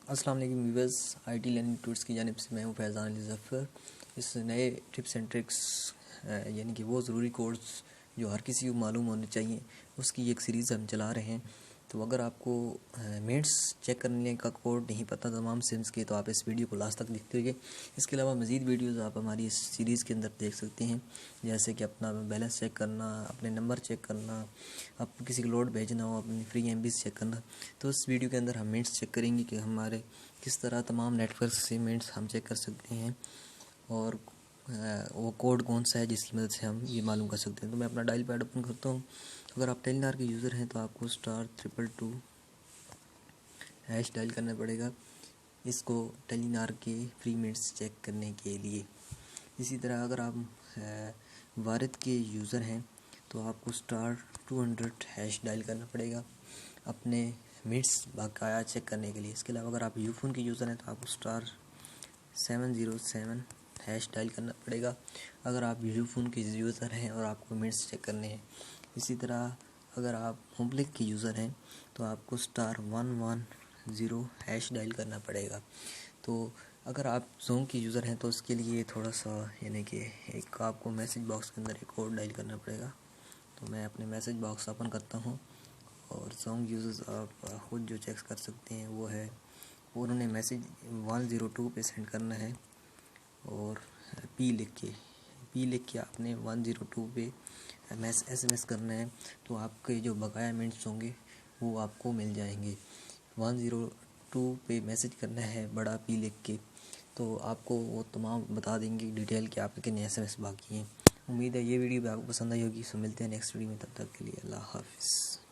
अस्सलाम वालेकुम viewers, IT learning tours की जानिब से मैं हूं फैज़ान अली ज़फ़र। इस नए टिप्स एंड ट्रिक्स यानी कि वो ज़रूरी कोड्स जो हर किसी को मालूम होने चाहिए, उसकी एक सीरीज़ हम चला रहे हैं। तो अगर आपको मिनट्स चेक करने का कोड नहीं पता तमाम सिम्स के, तो आप इस वीडियो को लास्ट तक देखते रहिए। इसके अलावा मज़ीद वीडियोज़ आप हमारी इस सीरीज़ के अंदर देख सकते हैं, जैसे कि अपना बैलेंस चेक करना, अपने नंबर चेक करना, आप किसी को लोड भेजना हो, अपनी फ्री एमबी चेक करना। तो इस वीडियो के अंदर हम मिनट्स चेक करेंगे कि हमारे किस तरह तमाम नेटवर्क से मिनट्स हम चेक कर सकते हैं और वो कोड कौन सा है जिसकी मदद से हम ये मालूम कर सकते हैं। तो मैं अपना डायल पैड ओपन करता हूँ। अगर आप टेलीनार के यूज़र हैं तो आपको *222# डायल करना पड़ेगा इसको टेलीनार के फ्री मिनट्स चेक करने के लिए। इसी तरह अगर आप वारिद के यूज़र हैं तो आपको *200# डायल करना पड़ेगा अपने मिनट्स बकाया चेक करने के लिए। इसके अलावा अगर आप यूफोन के यूज़र हैं तो आपको *707# डायल करना पड़ेगा अगर आप यूफोन के यूज़र हैं और आपको मिनट्स चेक करने हैं। इसी तरह अगर आप होमब्लिक के यूज़र हैं तो आपको *110# डायल करना पड़ेगा। तो अगर आप जोंग के यूज़र हैं तो उसके लिए थोड़ा सा यानी कि एक आपको मैसेज बॉक्स के अंदर एक कोड डायल करना पड़ेगा। तो मैं अपने मैसेज बॉक्स ओपन करता हूँ और जोंग यूज़र्स आप खुद जो चेक कर सकते हैं वो है, उन्होंने मैसेज 102 पे सेंड करना है और पी लिख के आपने 102 पे SMS करना है। तो आपके जो बकाया मिनट्स होंगे वो आपको मिल जाएंगे। 102 पे मैसेज करना है बड़ा पी लिख के, तो आपको वो तमाम बता देंगे डिटेल कि आपके कितने SMS बाकी हैं। उम्मीद है ये वीडियो भी आपको पसंद आई होगी। सो मिलते हैं नेक्स्ट वीडियो में, तब तक के लिए अल्लाह हाफिज़।